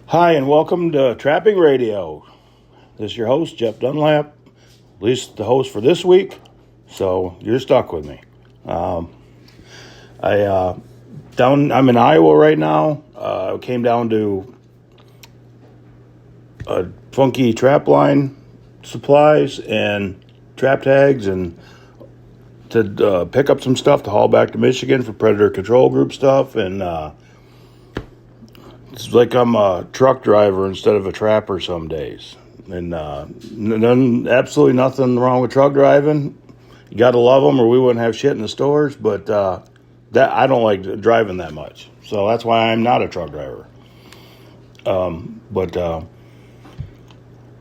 Hi, and welcome to Trapping Radio. This is your host, Jeff Dunlap, at least the host for this week, so you're stuck with me. I'm in Iowa right now. I came down to funky trap line supplies and trap tags and to pick up some stuff to haul back to Michigan for predator control group stuff. And it's like I'm a truck driver instead of a trapper some days. And absolutely nothing wrong with truck driving. You got to love them, or we wouldn't have shit in the stores. But that I don't like driving that much, so that's why I'm not a truck driver. But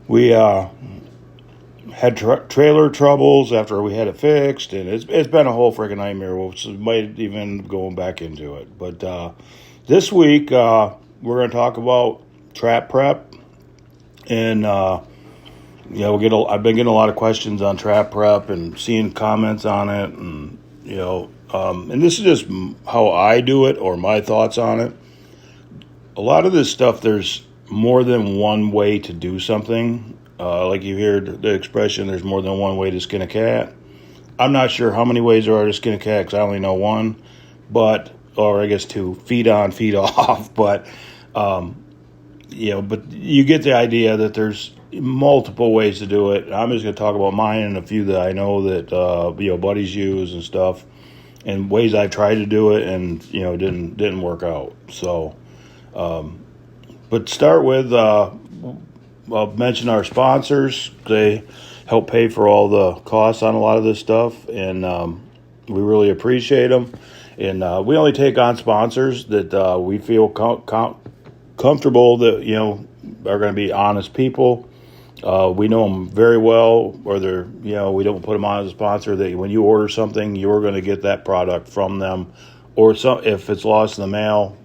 we had trailer troubles after we had it fixed, and it's been a whole freaking nightmare. We might even going back into it. But this week we're going to talk about trap prep, and I've been getting a lot of questions on trap prep and seeing comments on it, and and this is just how I do it or my thoughts on it. A lot of this stuff, there's more than one way to do something. Like you hear the expression, there's more than one way to skin a cat. I'm not sure how many ways there are to skin a cat because I only know one, or I guess two, feed on, feed off. But but you get the idea that there's multiple ways to do it. I'm just going to talk about mine and a few that I know that buddies use and stuff, and ways I've tried to do it and didn't work out. So, but start with I'll mention our sponsors. They help pay for all the costs on a lot of this stuff, and we really appreciate them. And we only take on sponsors that we feel comfortable that are going to be honest people. We know them very well, or we don't put them on as a sponsor. That when you order something, you're going to get that product from them, or if it's lost in the mail,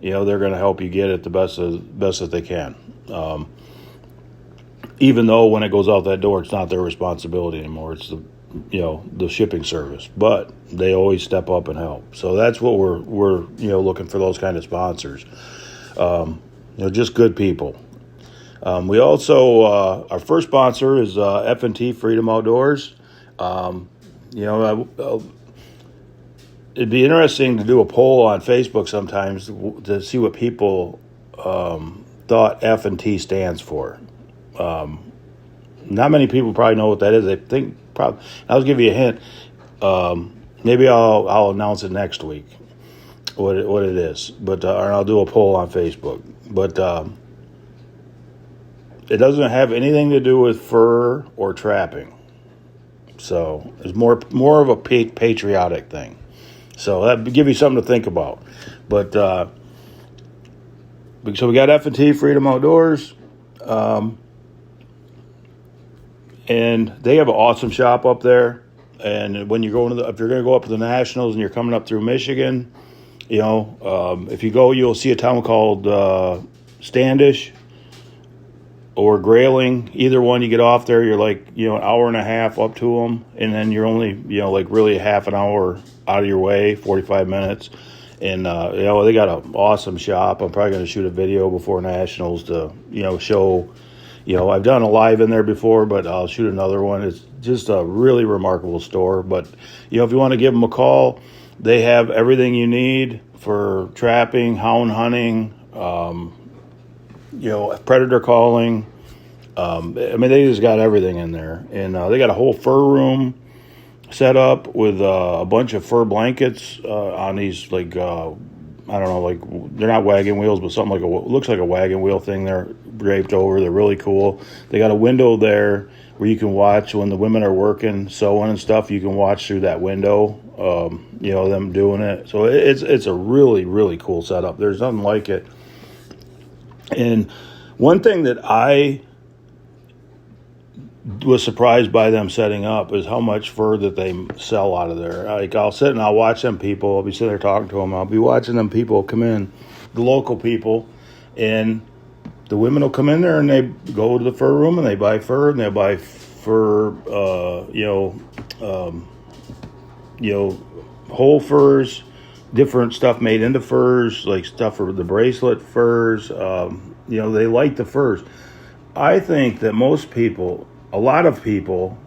they're going to help you get it the best that they can. Even though when it goes out that door, it's not their responsibility anymore. It's the shipping service, but they always step up and help. So that's what we're looking for, those kind of sponsors. Just good people. We also our first sponsor is F&T Freedom Outdoors. It'd be interesting to do a poll on Facebook sometimes to see what people thought F&T stands for. Not many people probably know what that is. They think probably. I'll give you a hint. Maybe I'll announce it next week what it is. But or I'll do a poll on Facebook. But it doesn't have anything to do with fur or trapping. So it's more of a patriotic thing. So that give you something to think about. But so we got F&T Freedom Outdoors. And they have an awesome shop up there. And when you're if you're going to go up to the Nationals and you're coming up through Michigan, if you go, you'll see a town called Standish or Grayling. Either one, you get off there, you're like, an hour and a half up to them. And then you're only, really half an hour out of your way, 45 minutes. And, they got an awesome shop. I'm probably going to shoot a video before Nationals to, show. I've done a live in there before, but I'll shoot another one. It's just a really remarkable store. But, if you want to give them a call, they have everything you need for trapping, hound hunting, predator calling. They just got everything in there. And they got a whole fur room set up with a bunch of fur blankets on these, they're not wagon wheels, but something looks like a wagon wheel thing they're draped over. They're really cool. They got a window there where you can watch when the women are working, sewing and stuff. You can watch through that window, them doing it. So it's a really, really cool setup. There's nothing like it. And one thing that I was surprised by them setting up is how much fur that they sell out of there. Like, I'll sit and I'll watch them people. I'll be sitting there talking to them. I'll be watching them people come in, the local people, and the women will come in there and they go to the fur room and they buy fur, and they buy fur, whole furs, different stuff made into furs, like stuff for the bracelet furs, they like the furs. I think that most people, a lot of people,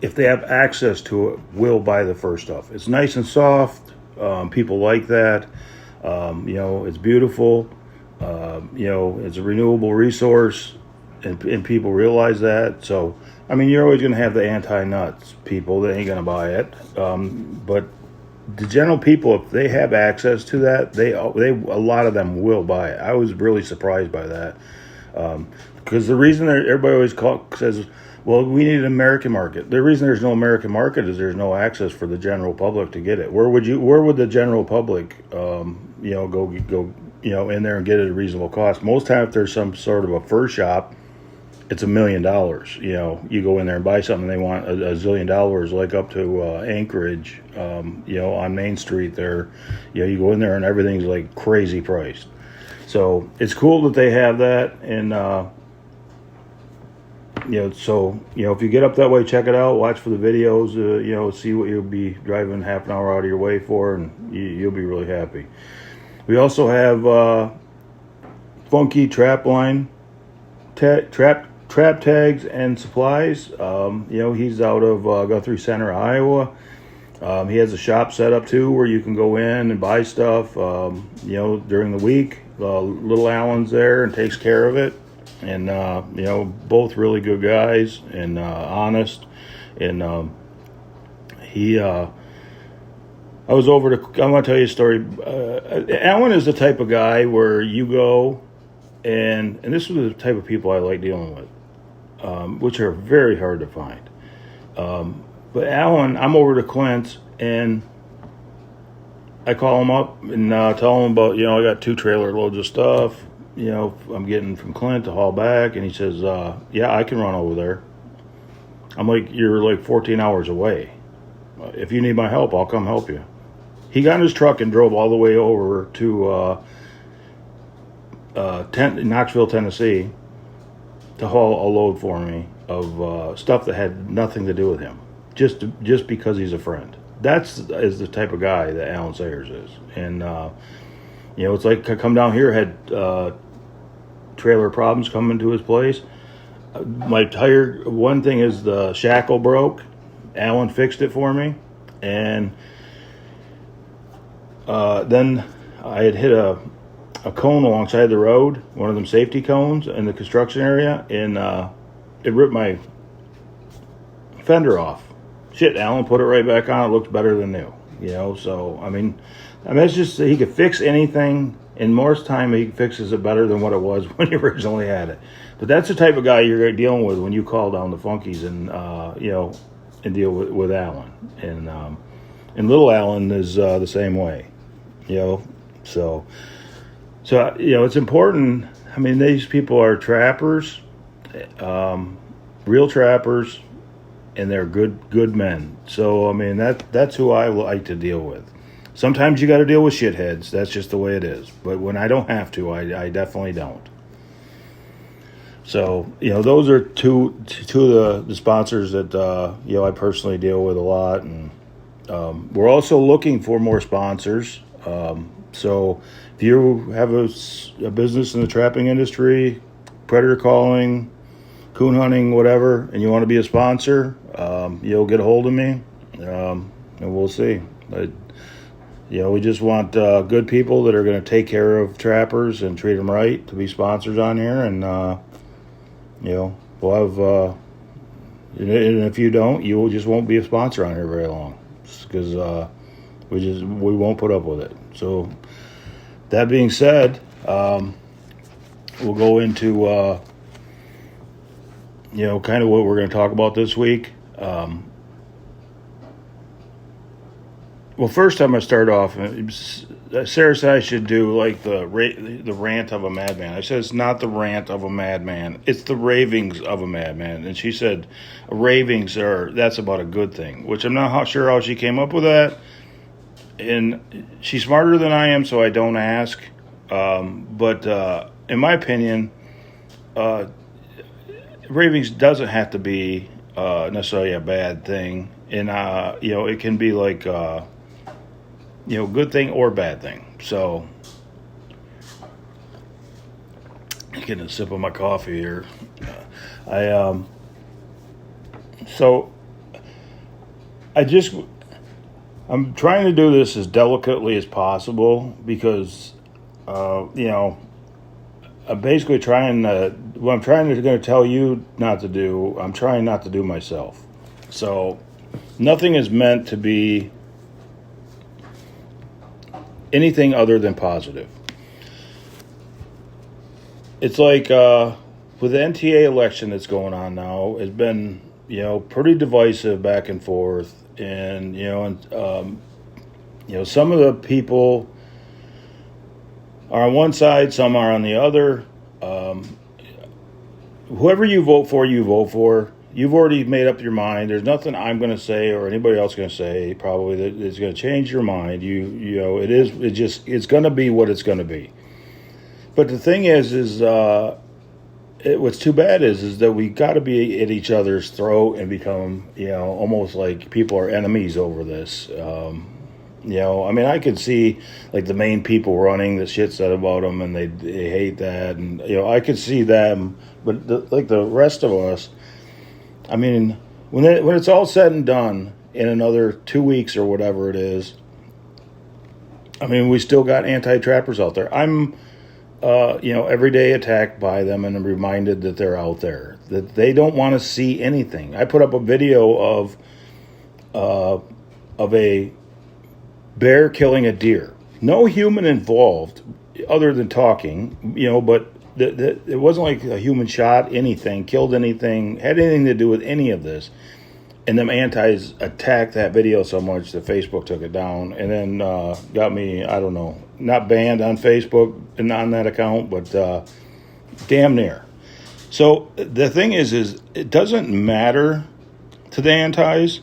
if they have access to it, will buy the fur stuff. It's nice and soft. People like that. It's beautiful. It's a renewable resource, and people realize that. So, I mean, you're always going to have the anti-nuts people that ain't going to buy it. But the general people, if they have access to that, a lot of them will buy it. I was really surprised by that, because the reason everybody always says, well, we need an American market. The reason there's no American market is there's no access for the general public to get it. Where would the general public, go in there and get it at a reasonable cost? Most time, if there's some sort of a fur shop, it's $1 million. You go in there and buy something, they want a zillion dollars, like up to Anchorage, on Main Street there. You go in there and everything's like crazy priced. So it's cool that they have that, and if you get up that way, check it out. Watch for the videos. See what you'll be driving half an hour out of your way for, and you'll be really happy. We also have funky trap line, trap tags and supplies. He's out of Guthrie Center, Iowa. He has a shop set up too, where you can go in and buy stuff. During the week, little Alan's there and takes care of it. And both really good guys and honest. And I was over to. I'm going to tell you a story. Alan is the type of guy where you go, and this is the type of people I like dealing with, which are very hard to find. But Alan, I'm over to Clint's, and I call him up and tell him about, I got 2 trailer loads of stuff. I'm getting from Clint to haul back, and he says, yeah, I can run over there. I'm like, you're like 14 hours away. If you need my help, I'll come help you. He got in his truck and drove all the way over to Knoxville, Tennessee, to haul a load for me of stuff that had nothing to do with him, just because he's a friend. Is the type of guy that Alan Sayers is. And it's like I come down here, had trailer problems coming to his place. My tire, one thing is the shackle broke. Alan fixed it for me. And then I had hit a cone alongside the road, one of them safety cones in the construction area, and it ripped my fender off. Shit, Alan put it right back on. It looks better than new. So, I mean, it's just, he could fix anything. In most time, he fixes it better than what it was when he originally had it. But that's the type of guy you're dealing with when you call down the Funkies and, and deal with Alan. And little Alan is the same way, So, it's important. I mean, these people are trappers, real trappers, and they're good men. So, I mean, that's who I like to deal with. Sometimes you got to deal with shitheads. That's just the way it is. But when I don't have to, I definitely don't. So, those are two of the sponsors that, I personally deal with a lot. And we're also looking for more sponsors. So if you have a business in the trapping industry, predator calling, coon hunting, whatever, and you want to be a sponsor, you'll get a hold of me, and we'll see. We just want good people that are going to take care of trappers and treat them right to be sponsors on here, and we'll have. And if you don't, you just won't be a sponsor on here very long, because we won't put up with it. So that being said, we'll go into kind of what we're going to talk about this week. Well, first I'm going to start off. Sarah said I should do like the rant of a madman. I said it's not the rant of a madman. It's the ravings of a madman. And she said ravings that's about a good thing, which I'm not sure how she came up with that. And she's smarter than I am, so I don't ask. But in my opinion, ravings doesn't have to be necessarily a bad thing. And, it can be like... good thing or bad thing. So Getting a sip of my coffee here. I so I just I'm trying to do this as delicately as possible because I'm basically trying to what I'm trying to going to tell you not to do. I'm trying not to do myself. So nothing is meant to be anything other than positive. It's like with the NTA election that's going on now, it's been pretty divisive back and forth, and some of the people are on one side, some are on the other. Whoever you vote for, you vote for. You've already made up your mind. There's nothing I'm going to say or anybody else going to say probably that is going to change your mind. It's going to be what it's going to be. But the thing is what's too bad is that we got to be at each other's throat and become almost like people are enemies over this. I could see like the main people running the shit said about them, and they hate that, and I could see them, but the rest of us. I mean, when it's all said and done in another 2 weeks or whatever it is, I mean, we still got anti-trappers out there. I'm, every day attacked by them, and I'm reminded that they're out there, that they don't want to see anything. I put up a video of a bear killing a deer. No human involved other than talking, but it wasn't like a human shot anything, killed anything, had anything to do with any of this. And them antis attacked that video so much that Facebook took it down, and then got me, I don't know, not banned on Facebook and on that account, but damn near. So the thing is it doesn't matter to the antis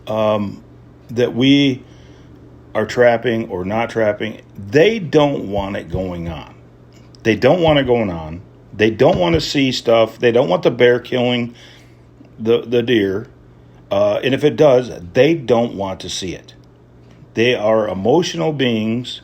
that we are trapping or not trapping. They don't want it going on. They don't want it going on. They don't want to see stuff. They don't want the bear killing the deer. And if it does, they don't want to see it. They are emotional beings,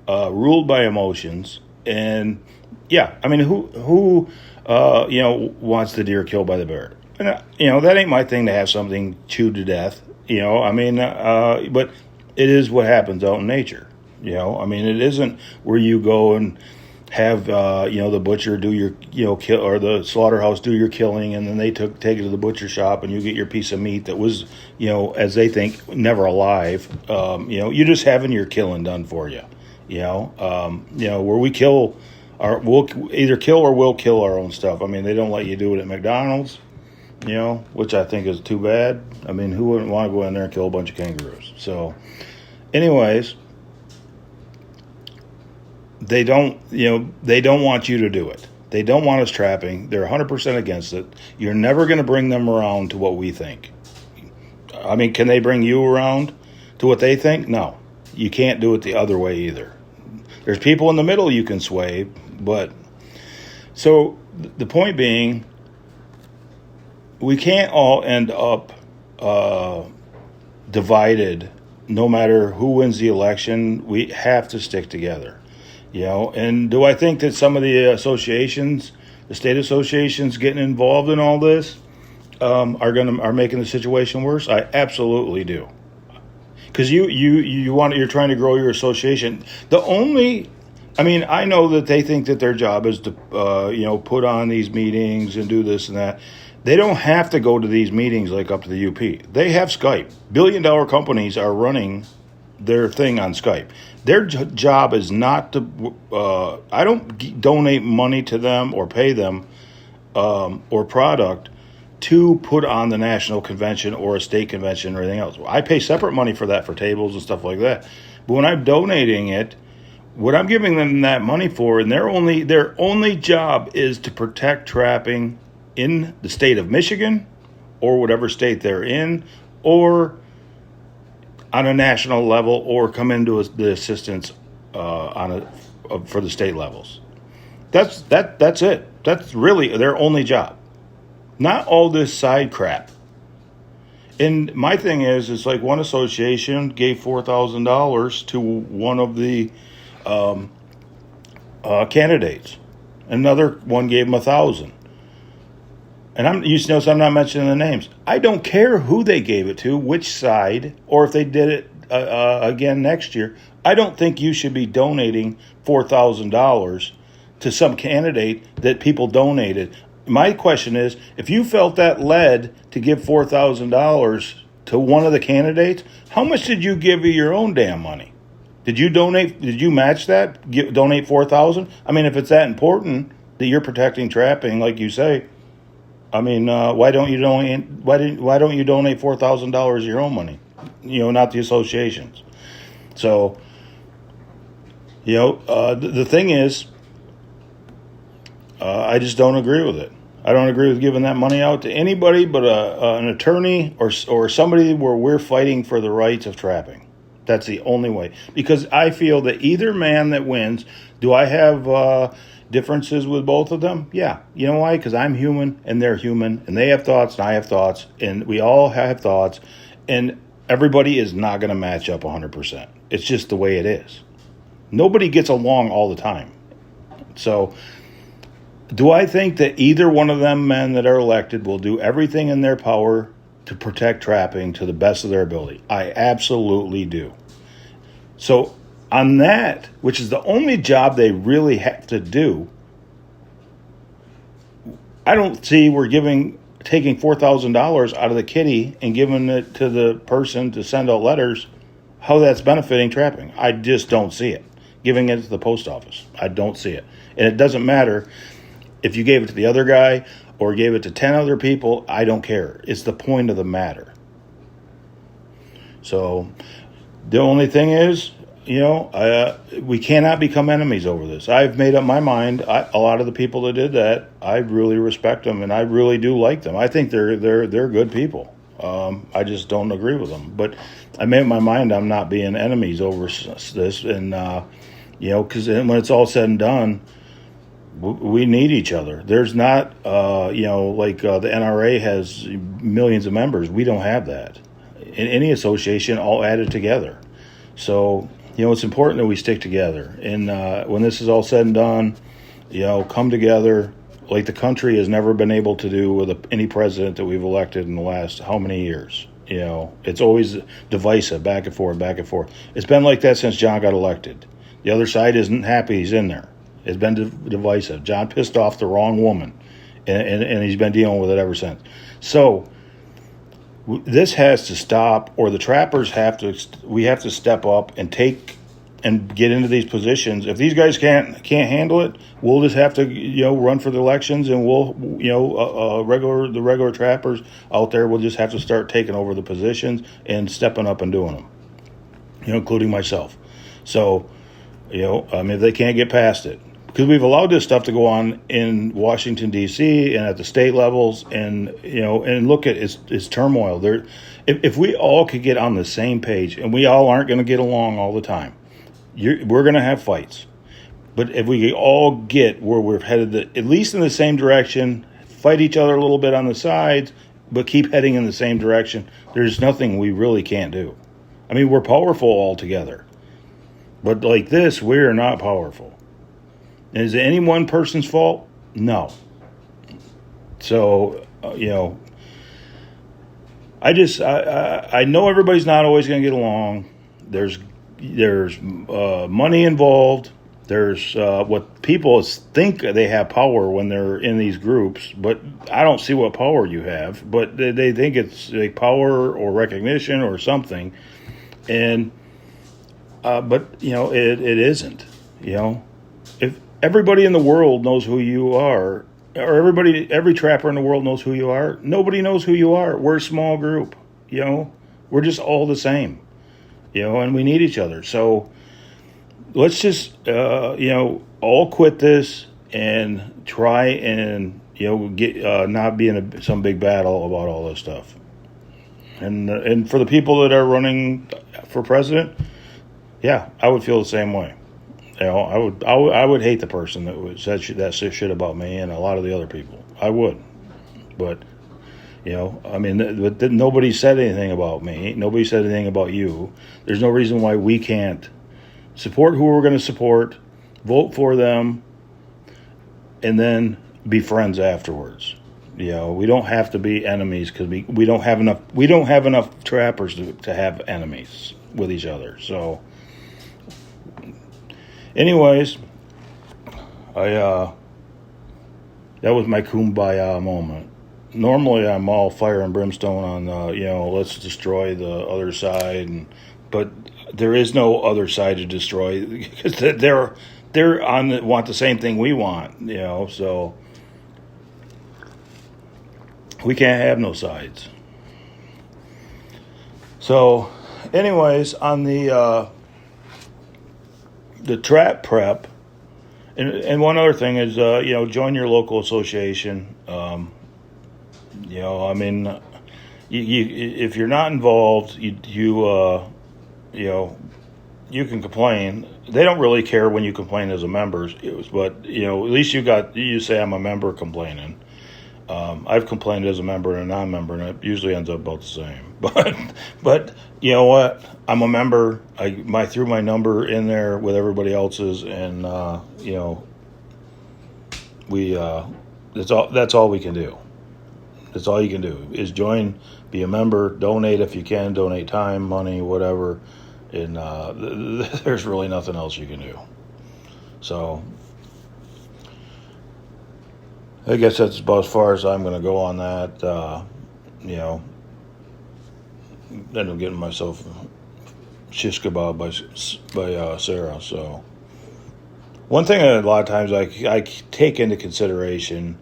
ruled by emotions. And yeah, I mean, who wants the deer killed by the bear? And, that ain't my thing to have something chewed to death. But it is what happens out in nature. It isn't where you go and have the butcher do your kill, or the slaughterhouse do your killing, and then they take it to the butcher shop and you get your piece of meat that was as they think never alive. You're just having your killing done for you. Where we we'll either kill or we'll kill our own stuff. I mean, they don't let you do it at McDonald's, which I think is too bad. I mean, who wouldn't want to go in there and kill a bunch of kangaroos? So anyways, they don't want you to do it. They don't want us trapping. They're 100% against it. You're never going to bring them around to what we think. I mean, can they bring you around to what they think? No. You can't do it the other way either. There's people in the middle you can sway, but so the point being, we can't all end up divided no matter who wins the election. We have to stick together. And do I think that some of the associations, the state associations getting involved in all this, are making the situation worse? I absolutely do. Because you're trying to grow your association. I know that they think that their job is to put on these meetings and do this and that. They don't have to go to these meetings like up to the UP. They have Skype. $billion companies are running their thing on Skype. Their job is not to, I don't donate money to them or pay them or product to put on the national convention or a state convention or anything else. I pay separate money for that, for tables and stuff like that. But when I'm donating it, what I'm giving them that money for, and their only job is to protect trapping in the state of Michigan or whatever state they're in, or on a national level, or come into the assistance for the state levels. That's it. That's really their only job. Not all this side crap. And my thing is, it's like one association gave $4,000 to one of the candidates. Another one gave him 1,000. And you notice I'm not mentioning the names. I don't care who they gave it to, which side, or if they did it again next year. I don't think you should be donating $4,000 to some candidate that people donated. My question is, if you felt that led to give $4,000 to one of the candidates, how much did you give of your own damn money? Did you donate? Did you match that? Donate $4,000? I mean, if it's that important that you're protecting trapping, like you say, I mean, why don't you donate? Why don't you donate $4,000 of your own money? Not the associations. So, the thing is, I just don't agree with it. I don't agree with giving that money out to anybody but an attorney or somebody where we're fighting for the rights of trapping. That's the only way. Because I feel that either man that wins, do I have differences with both of them? Yeah. You know why? Because I'm human and they're human, and they have thoughts and I have thoughts, and we all have thoughts, and everybody is not going to match up 100%. It's just the way it is. Nobody gets along all the time. So, do I think that either one of them men that are elected will do everything in their power to protect trapping to the best of their ability? I absolutely do. So on that, which is the only job they really have to do, I don't see we're taking $4,000 out of the kitty and giving it to the person to send out letters, how that's benefiting trapping. I just don't see it. Giving it to the post office. I don't see it. And it doesn't matter if you gave it to the other guy or gave it to 10 other people. I don't care. It's the point of the matter. So the only thing is, we cannot become enemies over this. I've made up my mind. A lot of the people that did that, I really respect them, and I really do like them. I think they're good people. I just don't agree with them. But I made up my mind I'm not being enemies over this. And, because when it's all said and done, we need each other. There's not, the NRA has millions of members. We don't have that. In any association, all added together. So, it's important that we stick together. And when this is all said and done, come together like the country has never been able to do with any president that we've elected in the last how many years. It's always divisive, back and forth, back and forth. It's been like that since John got elected. The other side isn't happy he's in there. It's been divisive. John pissed off the wrong woman, and he's been dealing with it ever since. So this has to stop, or the trappers we have to step up and take and get into these positions. If these guys can't handle it, we'll just have to run for the elections, and we'll the regular trappers out there will just have to start taking over the positions and stepping up and doing them, including myself. So if they can't get past it, because we've allowed this stuff to go on in Washington, D.C. and at the state levels, and and look at its turmoil there. If we all could get on the same page, and we all aren't going to get along all the time, we're going to have fights. But if we all get where we're headed, at least in the same direction, fight each other a little bit on the sides, but keep heading in the same direction, there's nothing we really can't do. I mean, we're powerful all together. But like this, we're not powerful. And is it any one person's fault? No. So, I know everybody's not always going to get along. There's money involved. There's what people think they have power when they're in these groups, but I don't see what power you have. But they think it's like power or recognition or something, and but it isn't. If everybody in the world knows who you are, or every trapper in the world knows who you are, nobody knows who you are. We're a small group. We're just all the same. And we need each other. So let's just, all quit this and try and, get not be in some big battle about all this stuff. And for the people that are running for president, yeah, I would feel the same way. I would hate the person that said that shit about me and a lot of the other people. I would, but. Nobody said anything about me. Nobody said anything about you. There's no reason why we can't support who we're going to support, vote for them, and then be friends afterwards. We don't have to be enemies because we don't have enough trappers to have enemies with each other. So, anyways, I that was my kumbaya moment. Normally, I'm all fire and brimstone on let's destroy the other side, but there is no other side to destroy because they're want the same thing we want. So. We can't have no sides. So, anyways, on the trap prep, and one other thing is, join your local association. If you're not involved, you can complain. They don't really care when you complain as a member, but at least you say I'm a member complaining. I've complained as a member and a non-member, and it usually ends up about the same. But you know what? I'm a member. I threw my number in there with everybody else's, and we that's all we can do. That's all you can do is join, be a member, donate if you can, donate time, money, whatever, and there's really nothing else you can do. So. I guess that's about as far as I'm going to go on that. End up getting myself shish kebab by Sarah. So, one thing a lot of times I take into consideration,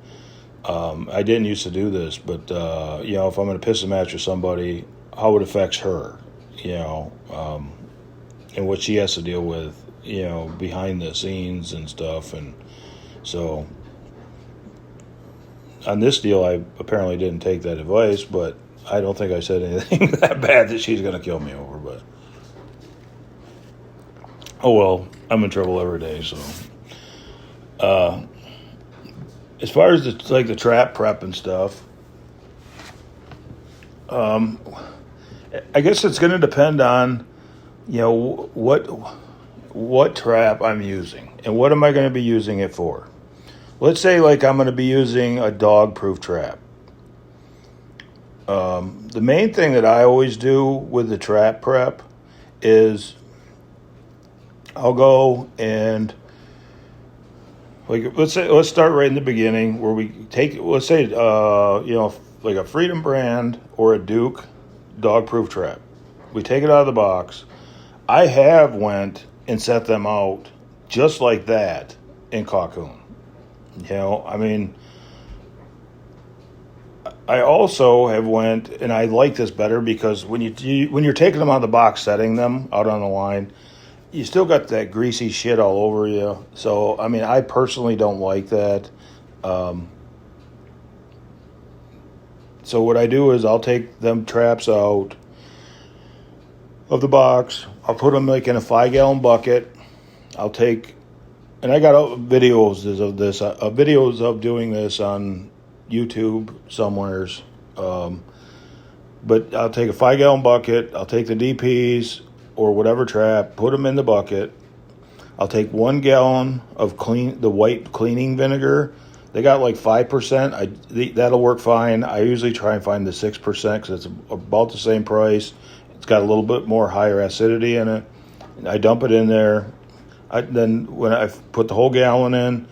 I didn't used to do this, but if I'm going to piss a match with somebody, how it affects her, and what she has to deal with, behind the scenes and stuff, and so. On this deal, I apparently didn't take that advice, but I don't think I said anything that bad that she's going to kill me over. But oh well, I'm in trouble every day. So, as far as the trap prep and stuff, I guess it's going to depend on what trap I'm using and what am I going to be using it for. Let's say I'm going to be using a dog-proof trap. The main thing that I always do with the trap prep is I'll go and let's start right in the beginning where we take a Freedom brand or a Duke dog-proof trap. We take it out of the box. I have went and set them out just like that in Cocoon. I also have went, and I like this better because when you're taking them out of the box, setting them out on the line, you still got that greasy shit all over you. So, I personally don't like that. So what I do is I'll take them traps out of the box. I'll put them in a 5-gallon bucket. And I got videos of this, videos of doing this on YouTube somewheres. But I'll take a 5-gallon bucket. I'll take the DPs or whatever trap, put them in the bucket. I'll take 1 gallon of the white cleaning vinegar. They got 5%. That'll work fine. I usually try and find the 6% because it's about the same price. It's got a little bit more higher acidity in it. I dump it in there. Then when I put the whole gallon in,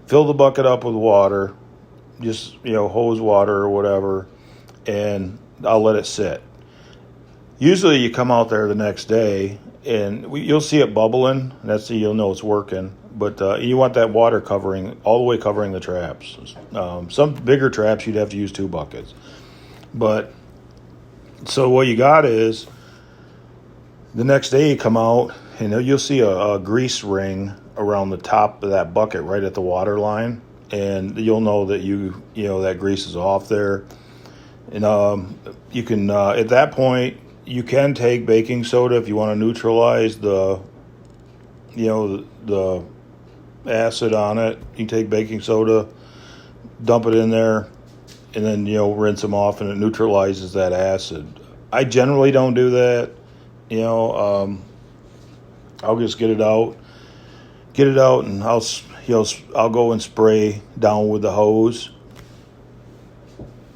fill the bucket up with water, just hose water or whatever, and I'll let it sit. Usually you come out there the next day and you'll see it bubbling. You'll know it's working. But you want that water all the way covering the traps. Some bigger traps you'd have to use 2 buckets. But so what you got is the next day you come out. And you'll see a grease ring around the top of that bucket right at the water line. And you'll know that that grease is off there. And you can, at that point, you can take baking soda if you want to neutralize the acid on it. You can take baking soda, dump it in there, and then, rinse them off and it neutralizes that acid. I generally don't do that. I'll just get it out, and I'll, I'll go and spray down with the hose,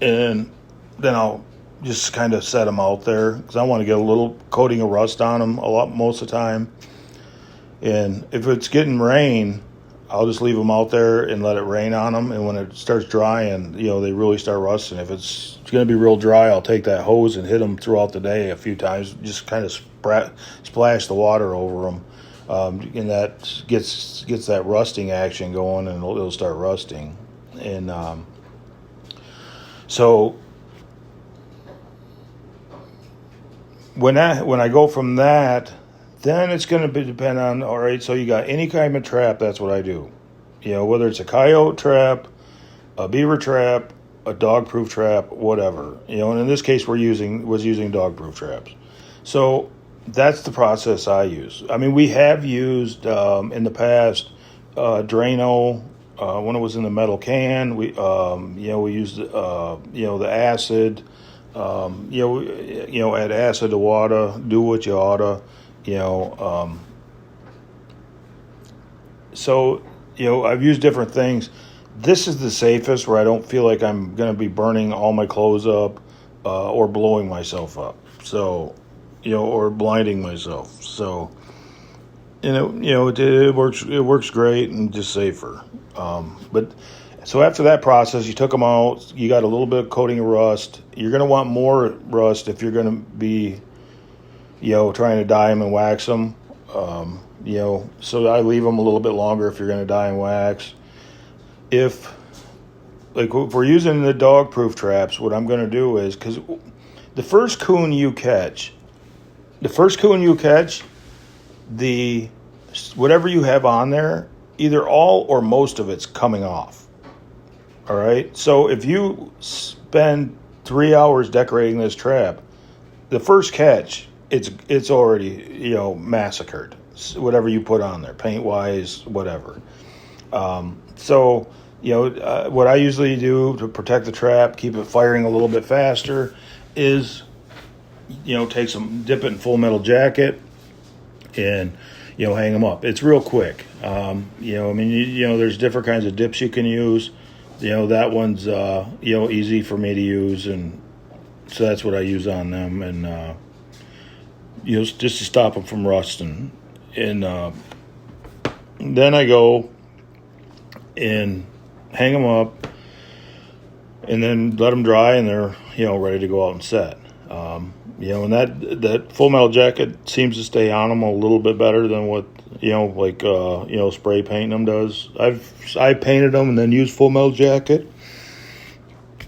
and then I'll just kind of set them out there because I want to get a little coating of rust on them most of the time. And if it's getting rain, I'll just leave them out there and let it rain on them. And when it starts drying, they really start rusting. If it's going to be real dry, I'll take that hose and hit them throughout the day a few times, just kind of splash the water over them. And that gets that rusting action going, and it'll start rusting. And so when I go from that, then it's going to depend on, all right, so you got any kind of trap, that's what I do. Whether it's a coyote trap, a beaver trap, a dog-proof trap, whatever. And in this case, was using dog-proof traps. So that's the process I use. I mean, we have used in the past Drano when it was in the metal can. We used the acid. Add acid to water. Do what you oughta. So I've used different things. This is the safest where I don't feel like I'm going to be burning all my clothes up or blowing myself up. So, or blinding myself. So, it works great and just safer. But so after that process, you took them out. You got a little bit of coating of rust. You're going to want more rust if you're going to be, trying to dye them and wax them. So I leave them a little bit longer if you're going to dye and wax. If we're using the dog-proof traps, what I'm going to do is, because the first coon you catch, whatever you have on there, either all or most of it's coming off. All right? So if you spend 3 hours decorating this trap, the first catch, it's already, massacred. Whatever you put on there, paint-wise, whatever. So, what I usually do to protect the trap, keep it firing a little bit faster, is, dip it in Full Metal Jacket and, hang them up. It's real quick. There's different kinds of dips you can use. That one's, easy for me to use, and so that's what I use on them, and, just to stop them from rusting. And then I go and hang them up, and then let them dry, and they're ready to go out and set. And that Full Metal Jacket seems to stay on them a little bit better than what spray painting them does. I painted them and then used Full Metal Jacket.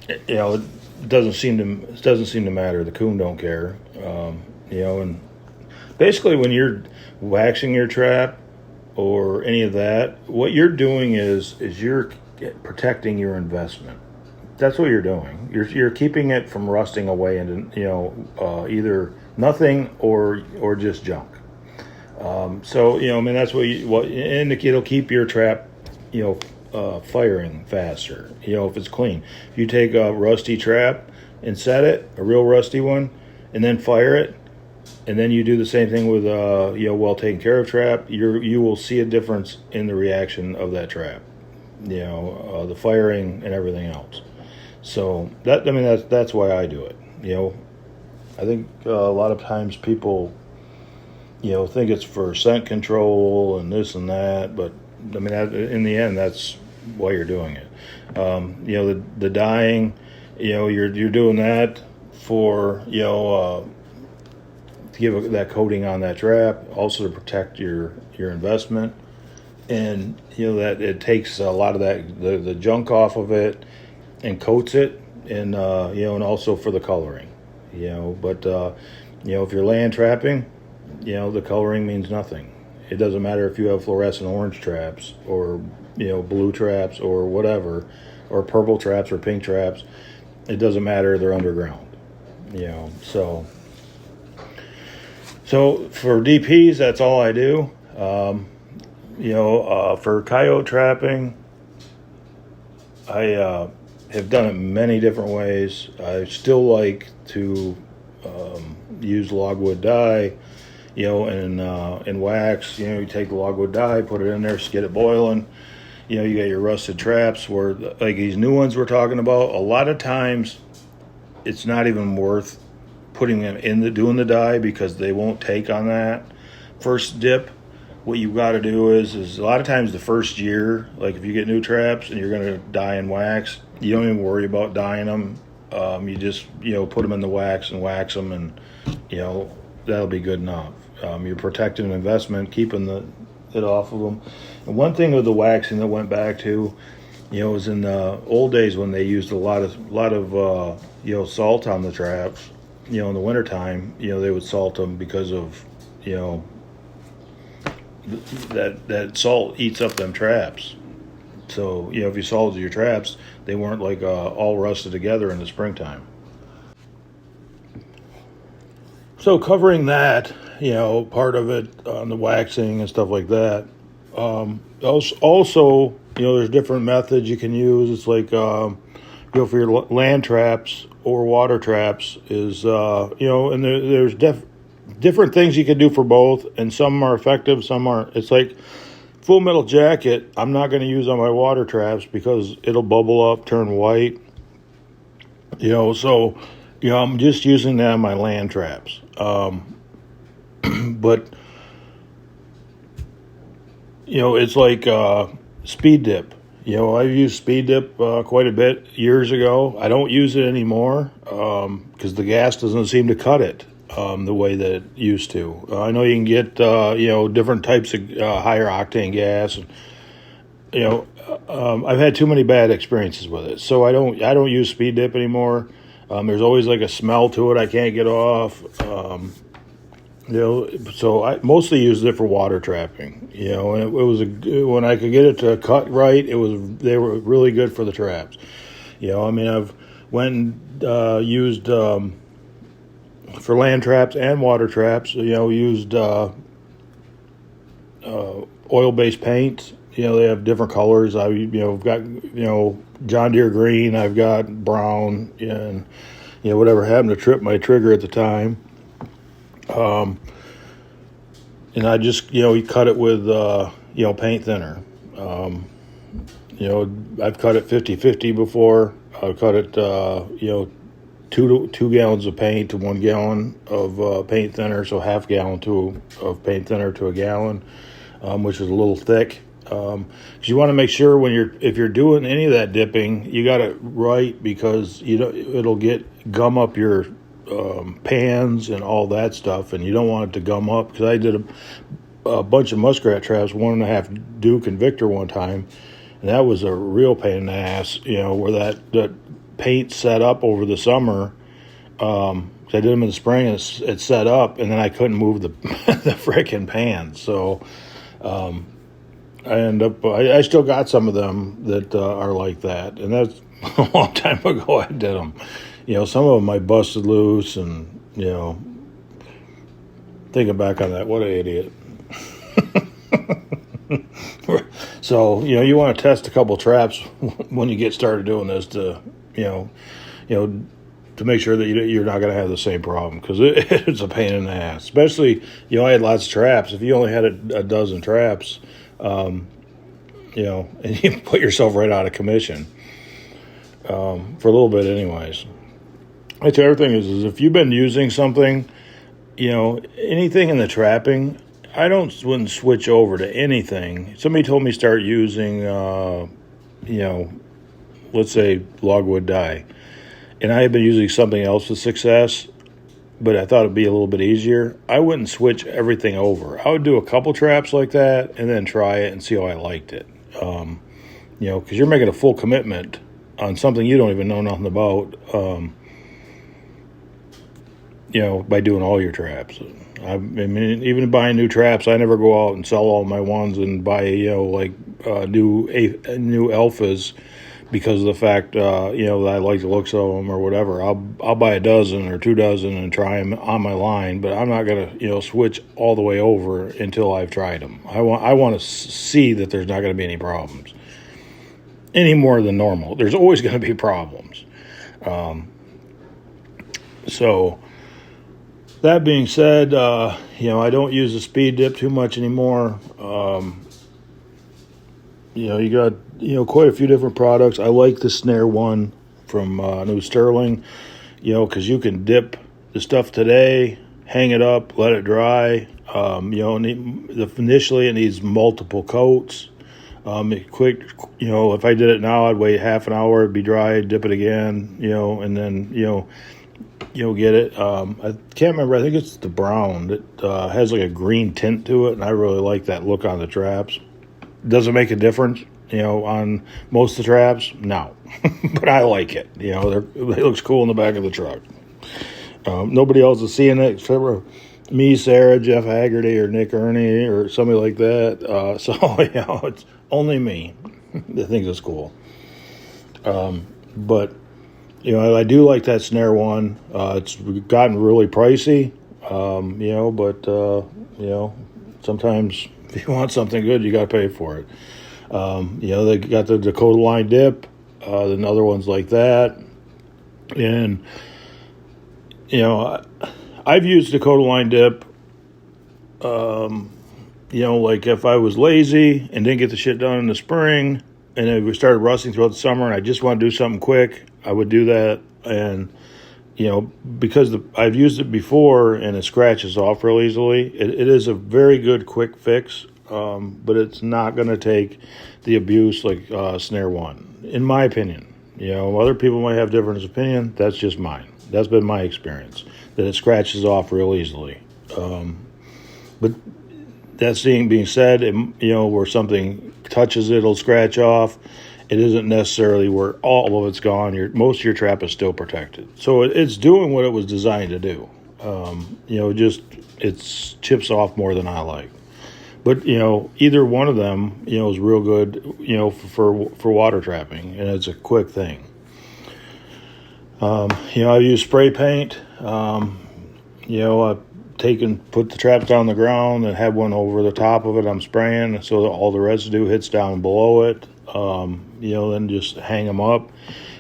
It doesn't seem to matter. The coon don't care. And basically when you're waxing your trap or any of that, what you're doing is you're protecting your investment. That's what you're doing. You're keeping it from rusting away into either nothing or just junk. That's and it'll keep your trap firing faster. If it's clean. If you take a rusty trap and set it, a real rusty one, and then fire it, and then you do the same thing with well taken care of trap, you will see a difference in the reaction of that trap. The firing and everything else. So that's why I do it. I think a lot of times people think it's for scent control and this and that, but in the end, that's why you're doing it. The dyeing, you're doing that for to give that coating on that trap, also to protect your investment, and that it takes a lot of that the junk off of it and coats it, and and also for the coloring. But if you're land trapping, the coloring means nothing. It doesn't matter if you have fluorescent orange traps or blue traps or whatever, or purple traps or pink traps. It doesn't matter. They're underground. So for DPs, that's all I do. For coyote trapping, I have done it many different ways. I still like to use logwood dye, and wax. You take the logwood dye, put it in there, get it boiling, you got your rusted traps where, like these new ones we're talking about, a lot of times it's not even worth putting them doing the dye because they won't take on that first dip. What you got to do is a lot of times the first year, like if you get new traps and you're going to dye and wax, you don't even worry about dyeing them. You just put them in the wax and wax them, and that'll be good enough. You're protecting an investment, keeping it off of them. And one thing with the waxing that went back to, was in the old days when they used a lot of salt on the traps. In the wintertime, they would salt them because of that salt eats up them traps. So if you salted your traps, they weren't like all rusted together in the springtime. So covering that, part of it on the waxing and stuff like that. Also, there's different methods you can use. It's like, for your land traps or water traps is, and there's different things you can do for both, and some are effective, some aren't. It's like Full Metal Jacket, I'm not going to use on my water traps because it'll bubble up, turn white. So, I'm just using that on my land traps. But, it's like speed dip. I've used speed dip quite a bit years ago. I don't use it anymore because the gas doesn't seem to cut it the way that it used to. I know you can get, different types of higher octane gas. And, I've had too many bad experiences with it. So I don't use speed dip anymore. There's always like a smell to it I can't get off. So I mostly used it for water trapping. And it was when I could get it to cut right, they were really good for the traps. I've went and used for land traps and water traps. Used oil-based paints. They have different colors. I've got John Deere green. I've got brown, and whatever happened to trip my trigger at the time. And I just, you cut it with, paint thinner. I've cut it 50-50 before. I've cut it, 2 gallons of paint to 1 gallon of paint thinner, so half gallon of paint thinner to a gallon, which is a little thick. Because you want to make sure if you're doing any of that dipping, you got it right because it'll gum up your pans and all that stuff, and you don't want it to gum up. Because I did a bunch of muskrat traps, 1.5 Duke and Victor one time, and that was a real pain in the ass. Where that paint set up over the summer. I did them in the spring, and it set up, and then I couldn't move the the frickin' pans. So I still got some of them that are like that, and that's a long time ago I did them. Some of them I busted loose, and, thinking back on that, what an idiot. So, you want to test a couple traps when you get started doing this to make sure that you're not going to have the same problem, because it's a pain in the ass. Especially, I had lots of traps. If you only had a dozen traps, and you put yourself right out of commission for a little bit anyways. That's the other thing is if you've been using something, anything in the trapping, I wouldn't switch over to anything. Somebody told me start using, let's say logwood dye. And I had been using something else with success, but I thought it'd be a little bit easier. I wouldn't switch everything over. I would do a couple traps like that and then try it and see how I liked it. Because you're making a full commitment on something you don't even know nothing about. By doing all your traps. I mean, even buying new traps, I never go out and sell all my ones and buy, new alphas because of the fact, that I like the looks of them or whatever. I'll buy a dozen or 2 dozen and try them on my line, but I'm not going to, switch all the way over until I've tried them. I want to see that there's not going to be any problems. Any more than normal. There's always going to be problems. So... That being said, I don't use the speed dip too much anymore. You got quite a few different products. I like the Snare one from New Sterling. Because you can dip the stuff today, hang it up, let it dry. Initially it needs multiple coats. Quick, if I did it now, I'd wait half an hour, it'd be dry, dip it again, and then, get it. I can't remember. I think it's the brown. It has like a green tint to it, and I really like that look on the traps. Does it make a difference, on most of the traps? No. But I like it. It looks cool in the back of the truck. Nobody else is seeing it except for me, Sarah, Jeff Haggerty, or Nick Ernie, or somebody like that. So, it's only me that thinks it's cool. But, I do like that Snare one. It's gotten really pricey, but sometimes if you want something good, you got to pay for it. They got the Dakota Line dip, and other ones like that. And, I've used Dakota Line dip, like if I was lazy and didn't get the shit done in the spring, and then we started rusting throughout the summer, and I just want to do something quick, I would do that. And, because I've used it before and it scratches off real easily, it is a very good quick fix, but it's not going to take the abuse like Snare 1, in my opinion. Other people might have different opinion. That's just mine. That's been my experience, that it scratches off real easily. But that being said, where something touches it, it'll scratch off. It isn't necessarily where all of it's gone. Most of your trap is still protected. So it's doing what it was designed to do. It's chips off more than I like. But, either one of them, is real good, for water trapping, and it's a quick thing. I use spray paint. I've put the traps down on the ground and have one over the top of it. I'm spraying so that all the residue hits down below it. Then just hang them up,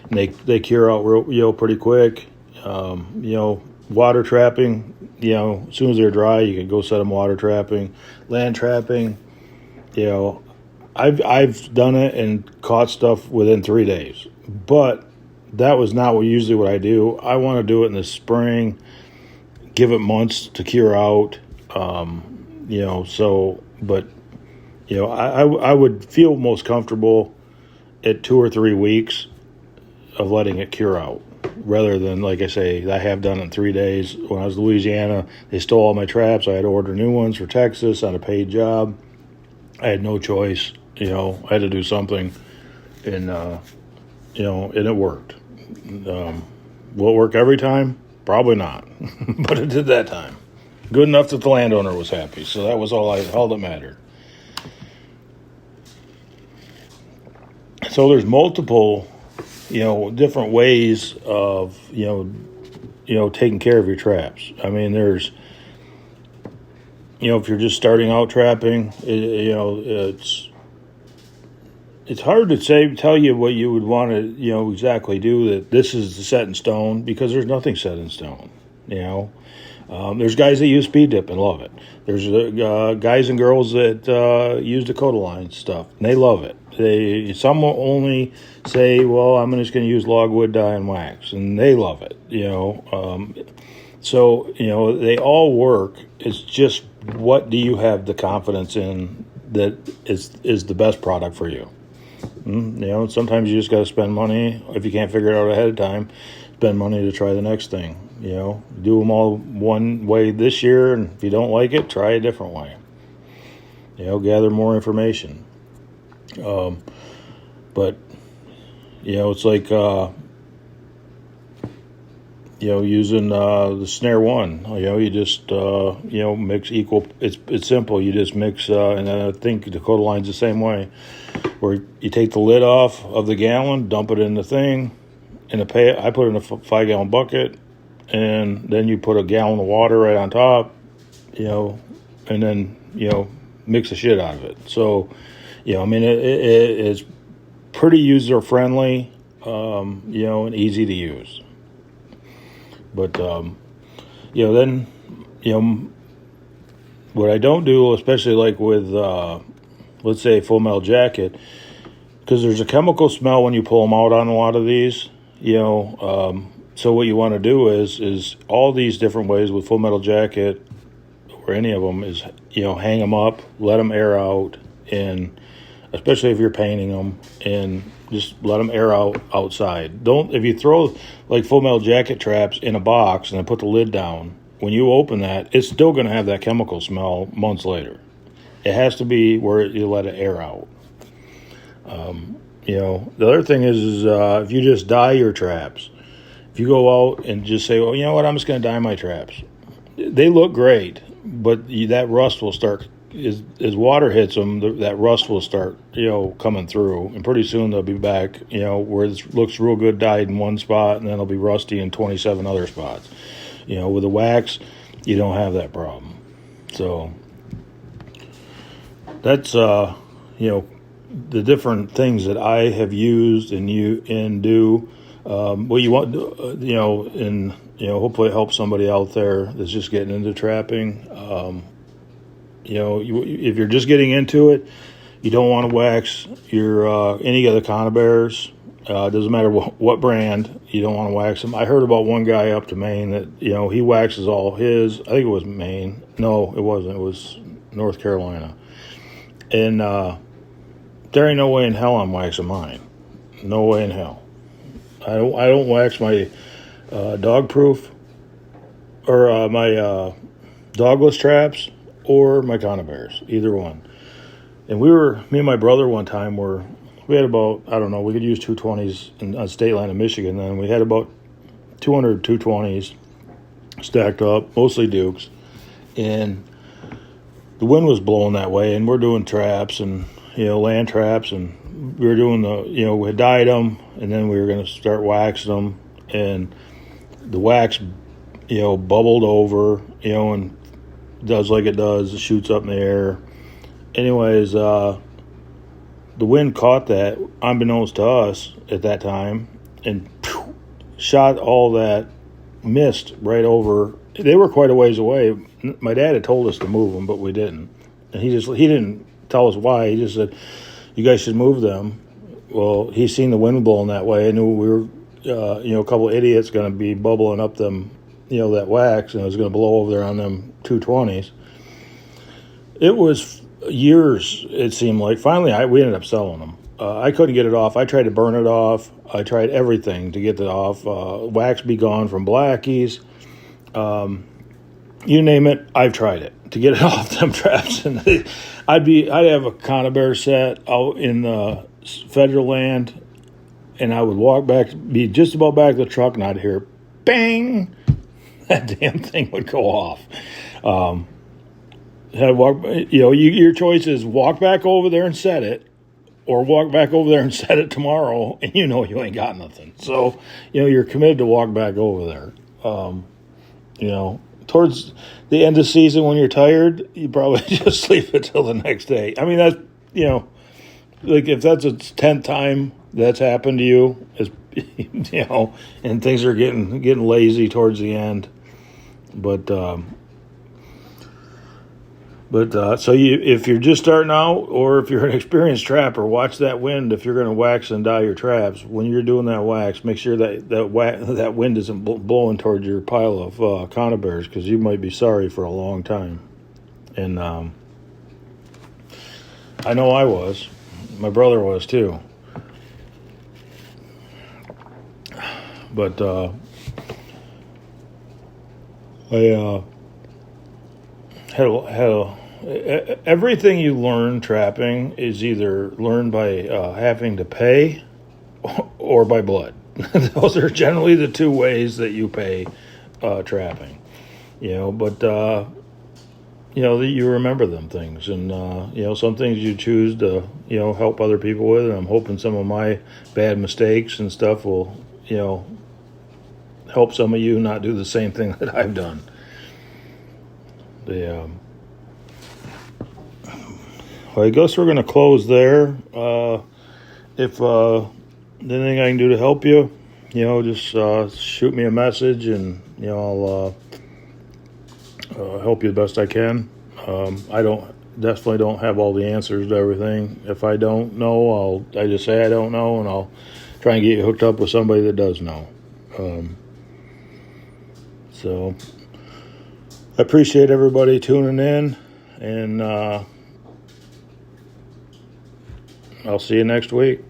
and they cure out real, pretty quick. Water trapping, as soon as they're dry, you can go set them water trapping. Land trapping, I've done it and caught stuff within 3 days, but that was not usually what I do. I want to do it in the spring, give it months to cure out, I would feel most comfortable at 2 or 3 weeks of letting it cure out, rather than, like I say, I have done it in 3 days. When I was in Louisiana, they stole all my traps. I had to order new ones for Texas on a paid job. I had no choice. I had to do something, and and it worked. Will it work every time? Probably not, but it did that time. Good enough that the landowner was happy, so that was all that mattered. So there's multiple, different ways of, taking care of your traps. I mean, there's, if you're just starting out trapping, it's hard to tell you what you would want to, exactly do, that this is set in stone, because there's nothing set in stone, There's guys that use speed dip and love it. There's guys and girls that use Dakota Line stuff, and they love it. Some will only say, well, I'm just going to use logwood dye and wax, and they love it, So, they all work. It's just, what do you have the confidence in that is the best product for you? Sometimes you just got to spend money. If you can't figure it out ahead of time, spend money to try the next thing. Do them all one way this year, and if you don't like it, try a different way. Gather more information. But it's like using the Snare 1. You just mix equal. It's simple. You just mix, and I think Dakota Line's the same way, where you take the lid off of the gallon, dump it in the thing, I put it in a 5-gallon bucket, and then you put a gallon of water right on top, and then mix the shit out of it. So, it's pretty user friendly, and easy to use. But then what I don't do, especially like with let's say Full Metal Jacket, because there's a chemical smell when you pull them out on a lot of these, so what you want to do is all these different ways with Full Metal Jacket or any of them is, hang them up, let them air out, and especially if you're painting them, and just let them air out outside. If you throw like Full Metal Jacket traps in a box and then put the lid down, when you open that, it's still going to have that chemical smell months later. It has to be where you let it air out. The other thing is if you just dye your traps, if you go out and just say, well, you know what, I'm just going to dye my traps. They look great, but that rust will start, as water hits them, that rust will start, coming through. And pretty soon they'll be back, where it looks real good dyed in one spot, and then it'll be rusty in 27 other spots. With the wax, you don't have that problem. So that's, the different things that I have used and do. What you want, and hopefully it helps somebody out there that's just getting into trapping. If you're just getting into it, you don't want to wax your any of the conibears. It doesn't matter what brand, you don't want to wax them. I heard about one guy up to Maine that he waxes all his. I think it was Maine. No, it wasn't. It was North Carolina. And there ain't no way in hell I'm waxing mine. No way in hell. I don't wax my dog proof or my dogless traps or my conibears, either one. And me and my brother one time we had about, I don't know, we could use 220s on state line in Michigan then. We had about 200 220s stacked up, mostly Dukes. And the wind was blowing that way, and we're doing traps and, land traps, and we were doing we had dyed them, and then we were going to start waxing them, and the wax, bubbled over, and does like it does, it shoots up in the air. Anyways, the wind caught that, unbeknownst to us at that time, and shot all that mist right over. They were quite a ways away. My dad had told us to move them, but we didn't. And he didn't tell us why. He just said, you guys should move them. Well, he seen the wind blowing that way. I knew we were, a couple of idiots going to be bubbling up them, that wax, and it was going to blow over there on them 220s. It was years, it seemed like. Finally, we ended up selling them. I couldn't get it off. I tried to burn it off. I tried everything to get it off. Wax be gone from Blackies. You name it, I've tried it to get it off them traps. And I'd have a conibear set out in the federal land, and I would walk back, be just about back to the truck, and I'd hear bang. That damn thing would go off. Had to walk. Your choice is walk back over there and set it, or walk back over there and set it tomorrow, and you ain't got nothing. So you're committed to walk back over there. Towards the end of the season when you're tired, you probably just leave it till the next day. I mean, that's like if that's a 10th time that's happened to you, and things are getting lazy towards the end. But if you're just starting out, or if you're an experienced trapper, watch that wind. If you're going to wax and dye your traps, when you're doing that wax, make sure that wind isn't blowing towards your pile of conibears, because you might be sorry for a long time. And I know I was. My brother was too. But I everything you learn trapping is either learned by having to pay or by blood. Those are generally the two ways that you pay trapping. But you remember them things, and some things you choose to help other people with. And I'm hoping some of my bad mistakes and stuff will help some of you not do the same thing that I've done. Well, I guess we're going to close there. If anything I can do to help you, just shoot me a message, and I'll help you the best I can. I don't definitely don't have all the answers to everything. If I don't know, I just say I don't know, and I'll try and get you hooked up with somebody that does know. So I appreciate everybody tuning in, and I'll see you next week.